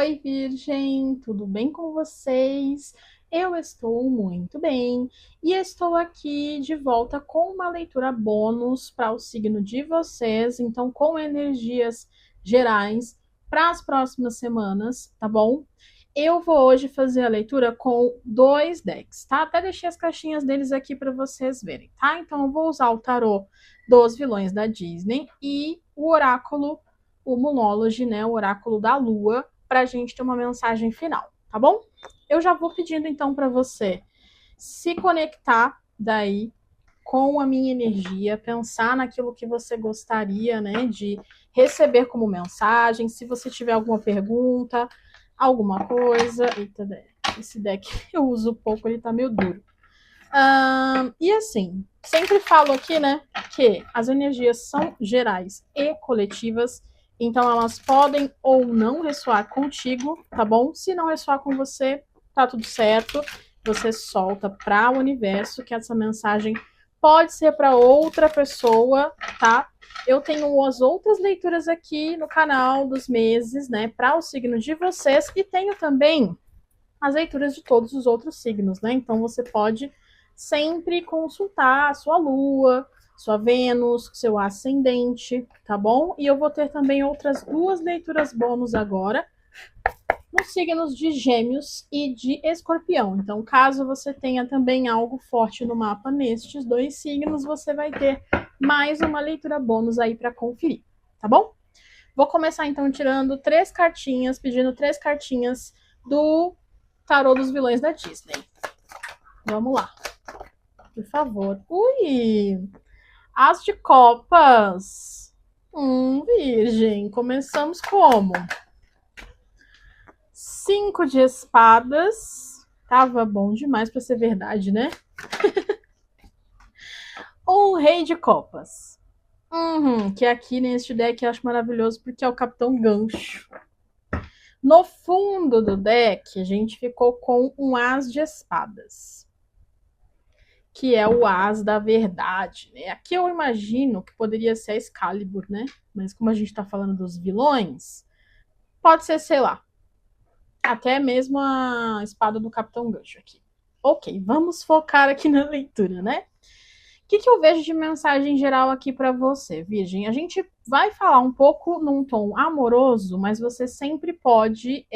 Oi, Virgem, tudo bem com vocês? Eu estou muito bem e estou aqui de volta com uma leitura bônus para o signo de vocês, então com energias gerais para as próximas semanas, tá bom? Eu vou hoje fazer a leitura com dois decks, tá? Até deixei as caixinhas deles aqui para vocês verem, tá? Então eu vou usar o tarô dos vilões da Disney e o oráculo, o Moonology, né? O oráculo da Lua, para a gente ter uma mensagem final, tá bom? Eu já vou pedindo então para você se conectar daí com a minha energia, pensar naquilo que você gostaria, né, de receber como mensagem. Se você tiver alguma pergunta, alguma coisa. Eita, esse deck eu uso pouco, ele tá meio duro. E assim, sempre falo aqui, né, que as energias são gerais e coletivas, então elas podem ou não ressoar contigo, tá bom? Se não ressoar com você, tá tudo certo. Você solta para o universo que essa mensagem pode ser para outra pessoa, tá? Eu tenho as outras leituras aqui no canal dos meses, né, para o signo de vocês, e tenho também as leituras de todos os outros signos, né? Então você pode sempre consultar a sua lua, sua Vênus, seu ascendente, tá bom? E eu vou ter também outras duas leituras bônus agora, nos signos de Gêmeos e de Escorpião. Então, caso você tenha também algo forte no mapa nestes dois signos, você vai ter mais uma leitura bônus aí para conferir, tá bom? Vou começar então tirando três cartinhas, pedindo três cartinhas do tarô dos vilões da Disney. Vamos lá. Por favor. Ui! As de copas. Virgem. Começamos como? 5 de espadas. Tava bom demais para ser verdade, né? Rei de copas. Que aqui neste deck eu acho maravilhoso porque é o Capitão Gancho. No fundo do deck, a gente ficou com um as de espadas, que é o as da verdade, né? Aqui eu imagino que poderia ser a Excalibur, né? Mas como a gente tá falando dos vilões, pode ser, sei lá, até mesmo a espada do Capitão Gancho aqui. Ok, vamos focar aqui na leitura, né? O que eu vejo de mensagem geral aqui para você, Virgem? A gente vai falar um pouco num tom amoroso, mas você sempre pode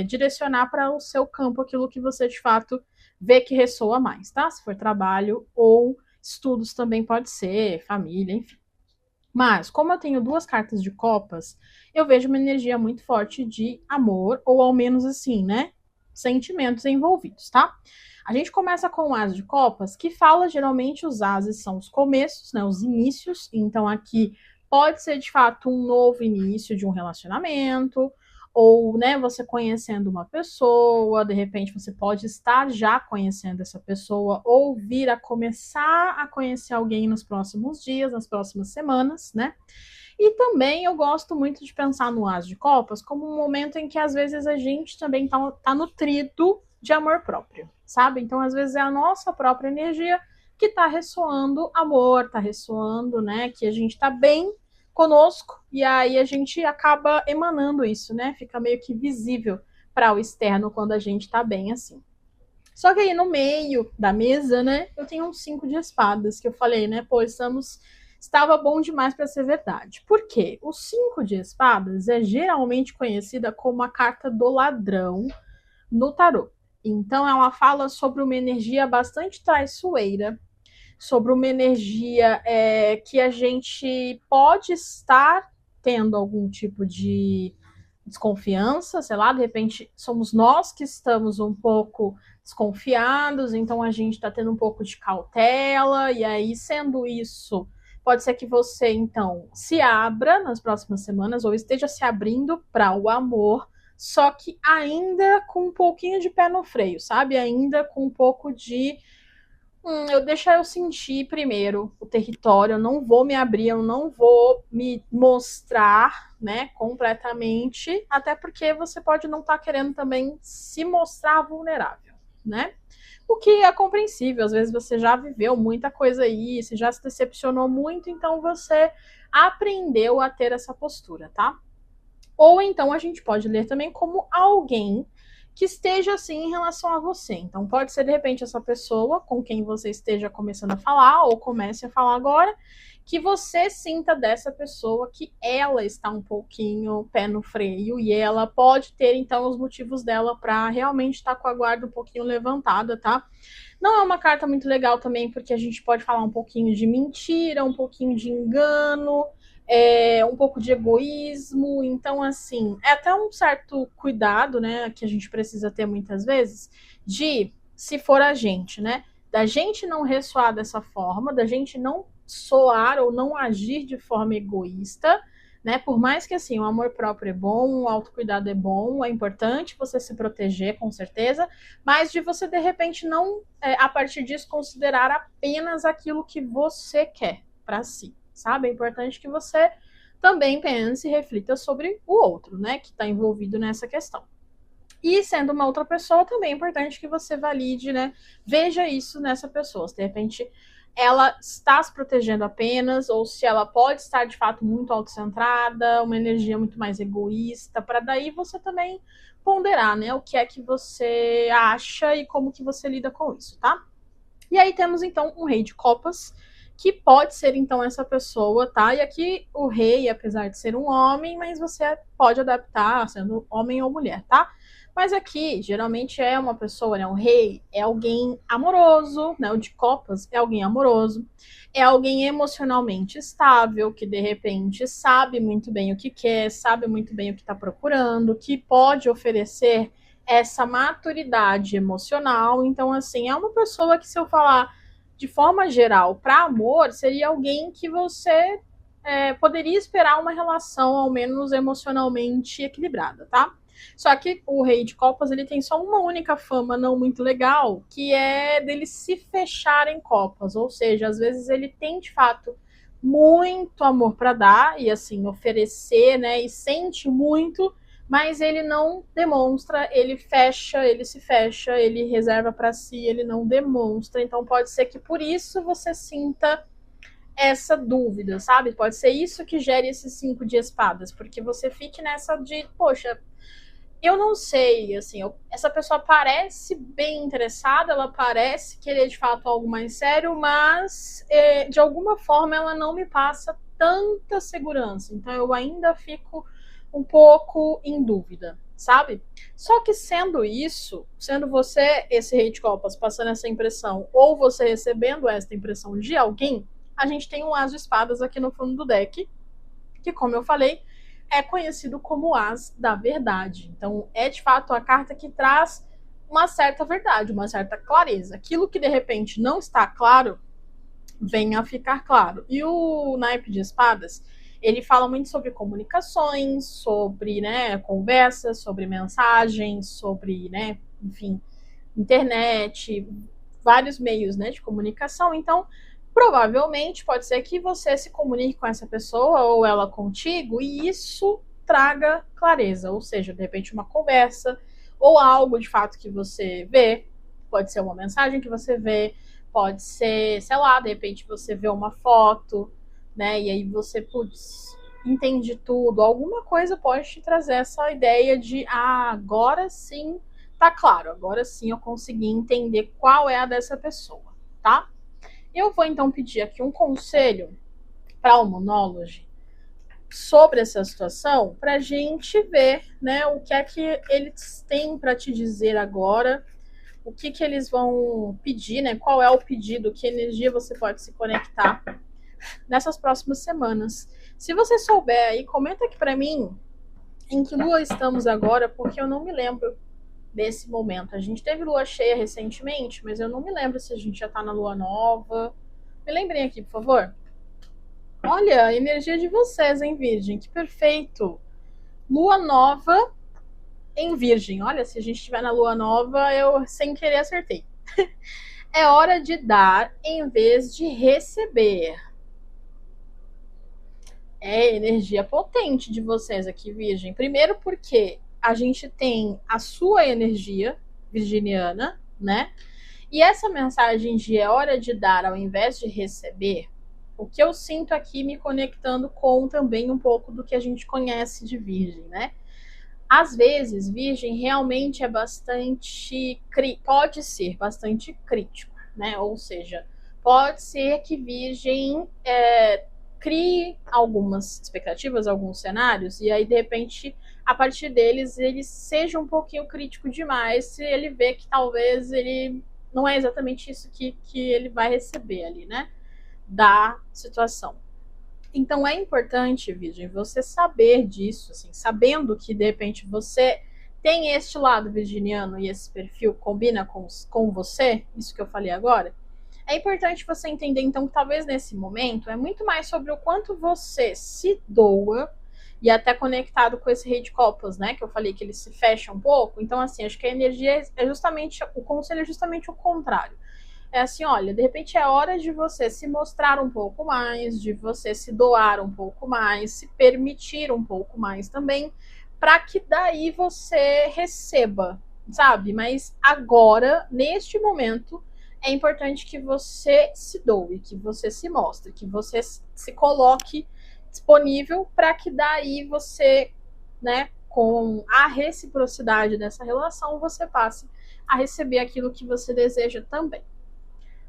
direcionar para o seu campo aquilo que você de fato vê que ressoa mais, tá? Se for trabalho ou estudos também pode ser, família, enfim. Mas, como eu tenho duas cartas de copas, eu vejo uma energia muito forte de amor, ou ao menos assim, né? Sentimentos envolvidos, tá? A gente começa com o as de copas, que fala geralmente os ases são os começos, né? Os inícios. Então, aqui pode ser de fato um novo início de um relacionamento, ou, né, você conhecendo uma pessoa, de repente você pode estar já conhecendo essa pessoa, ou vir a começar a conhecer alguém nos próximos dias, nas próximas semanas, né? E também eu gosto muito de pensar no as de copas como um momento em que às vezes a gente também tá nutrido de amor próprio, sabe? Então às vezes é a nossa própria energia que tá ressoando amor, tá ressoando, né, que a gente tá bem conosco, e aí a gente acaba emanando isso, né? Fica meio que visível para o externo quando a gente tá bem assim. Só que aí no meio da mesa, né, eu tenho um 5 de espadas, que eu falei, né, pô, estava bom demais para ser verdade. Por quê? O 5 de espadas é geralmente conhecida como a carta do ladrão no tarô. Então ela fala sobre uma energia bastante traiçoeira, sobre uma energia que a gente pode estar tendo algum tipo de desconfiança, sei lá, de repente somos nós que estamos um pouco desconfiados, então a gente está tendo um pouco de cautela, e aí, sendo isso, pode ser que você, então, se abra nas próximas semanas, ou esteja se abrindo para o amor, só que ainda com um pouquinho de pé no freio, sabe? Ainda com um pouco de eu deixar eu sentir primeiro o território, eu não vou me abrir, eu não vou me mostrar, né, completamente, até porque você pode não estar querendo também se mostrar vulnerável, né? O que é compreensível, às vezes você já viveu muita coisa aí, você já se decepcionou muito, então você aprendeu a ter essa postura, tá? Ou então a gente pode ler também como alguém que esteja assim em relação a você. Então pode ser de repente essa pessoa com quem você esteja começando a falar ou comece a falar agora, que você sinta dessa pessoa que ela está um pouquinho pé no freio e ela pode ter então os motivos dela para realmente estar com a guarda um pouquinho levantada, tá? Não é uma carta muito legal também, porque a gente pode falar um pouquinho de mentira, um pouquinho de engano, um pouco de egoísmo. Então, assim, é até um certo cuidado, né, que a gente precisa ter muitas vezes, de, se for a gente, né, da gente não ressoar dessa forma, da gente não soar ou não agir de forma egoísta, né? Por mais que assim, o amor próprio é bom, o autocuidado é bom, é importante você se proteger, com certeza, mas de você de repente não, a partir disso, considerar apenas aquilo que você quer para si, sabe? É importante que você também pense e reflita sobre o outro, né? Que está envolvido nessa questão. E sendo uma outra pessoa, também é importante que você valide, né? Veja isso nessa pessoa. Se de repente ela está se protegendo apenas, ou se ela pode estar de fato muito autocentrada, uma energia muito mais egoísta, para daí você também ponderar, né? O que é que você acha e como que você lida com isso, tá? E aí temos então um rei de copas, que pode ser então essa pessoa, tá? E aqui o rei, apesar de ser um homem, mas você pode adaptar sendo homem ou mulher, tá? Mas aqui, geralmente é uma pessoa, né? Um rei é alguém amoroso, né? O de copas é alguém amoroso, é alguém emocionalmente estável, que de repente sabe muito bem o que quer, sabe muito bem o que está procurando, que pode oferecer essa maturidade emocional. Então, assim, é uma pessoa que, se eu falar de forma geral para amor, seria alguém que você poderia esperar uma relação, ao menos emocionalmente equilibrada, tá? Só que o rei de copas, ele tem só uma única fama não muito legal, que é dele se fechar em copas, ou seja, às vezes ele tem de fato muito amor para dar e assim oferecer, né, e sente muito, mas ele não demonstra, ele fecha, ele se fecha, ele reserva para si, ele não demonstra. Então pode ser que por isso você sinta essa dúvida, sabe? Pode ser isso que gere esses 5 de espadas, porque você fique nessa de, poxa, eu não sei, assim, essa pessoa parece bem interessada, ela parece querer de fato algo mais sério, mas de alguma forma ela não me passa tanta segurança. Então eu ainda fico um pouco em dúvida, sabe? Só que sendo isso, sendo você esse rei de copas passando essa impressão, ou você recebendo essa impressão de alguém, a gente tem um as de espadas aqui no fundo do deck, que, como eu falei, é conhecido como as da verdade. Então, é de fato a carta que traz uma certa verdade, uma certa clareza. Aquilo que de repente não está claro, venha a ficar claro. E o naipe de espadas, ele fala muito sobre comunicações, sobre, né, conversas, sobre mensagens, sobre, né, enfim, internet, vários meios, né, de comunicação. Então, provavelmente pode ser que você se comunique com essa pessoa ou ela contigo e isso traga clareza, ou seja, de repente uma conversa ou algo de fato que você vê, pode ser uma mensagem que você vê, pode ser, sei lá, de repente você vê uma foto, né, e aí você, putz, entende tudo, alguma coisa pode te trazer essa ideia de, agora sim tá claro, agora sim eu consegui entender qual é a dessa pessoa, tá? Eu vou então pedir aqui um conselho para o Monology sobre essa situação, para a gente ver, né, o que é que eles têm para te dizer agora, o que eles vão pedir, né, qual é o pedido, que energia você pode se conectar nessas próximas semanas. Se você souber aí, comenta aqui para mim em que lua estamos agora, porque eu não me lembro desse momento. A gente teve lua cheia recentemente, mas eu não me lembro se a gente já tá na lua nova. Me lembrem aqui, por favor. Olha, a energia de vocês, hein, Virgem? Que perfeito! Lua nova em Virgem. Olha, se a gente estiver na lua nova, eu sem querer acertei. É hora de dar em vez de receber. É energia potente de vocês aqui, Virgem. Primeiro porque a gente tem a sua energia virginiana, né? E essa mensagem de é hora de dar ao invés de receber, O que eu sinto aqui me conectando com também um pouco do que a gente conhece de Virgem, né? Às vezes, Virgem realmente é bastante, pode ser bastante crítico, né? Ou seja, pode ser que Virgem crie algumas expectativas, alguns cenários, e aí, de repente, a partir deles, ele seja um pouquinho crítico demais, se ele vê que talvez ele não é exatamente isso que ele vai receber ali, né? Da situação. Então é importante, Virgem, você saber disso, assim, sabendo que de repente você tem este lado virginiano e esse perfil combina com você, isso que eu falei agora. É importante você entender, então, que talvez nesse momento é muito mais sobre o quanto você se doa e até conectado com esse rei de copas, né? Que eu falei que ele se fecha um pouco. Então, assim, acho que a energia é justamente, o conselho é justamente o contrário. É assim, olha, de repente é hora de você se mostrar um pouco mais, de você se doar um pouco mais, se permitir um pouco mais também, para que daí você receba, sabe? Mas agora, neste momento, é importante que você se doe, que você se mostre, que você se coloque disponível para que daí você, né, com a reciprocidade dessa relação, você passe a receber aquilo que você deseja também.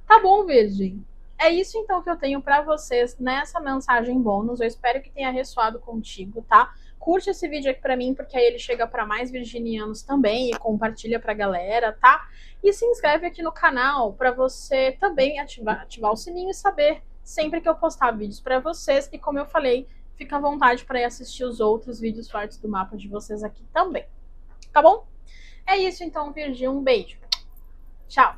Tá bom, Virgem? É isso então que eu tenho para vocês nessa mensagem bônus. Eu espero que tenha ressoado contigo, tá? Curte esse vídeo aqui para mim, porque aí ele chega para mais virginianos também e compartilha pra galera, tá? E se inscreve aqui no canal para você também ativar o sininho e saber sempre que eu postar vídeos para vocês. E como eu falei, fica à vontade para ir assistir os outros vídeos fortes do mapa de vocês aqui também. Tá bom? É isso então, Virgem. Um beijo. Tchau.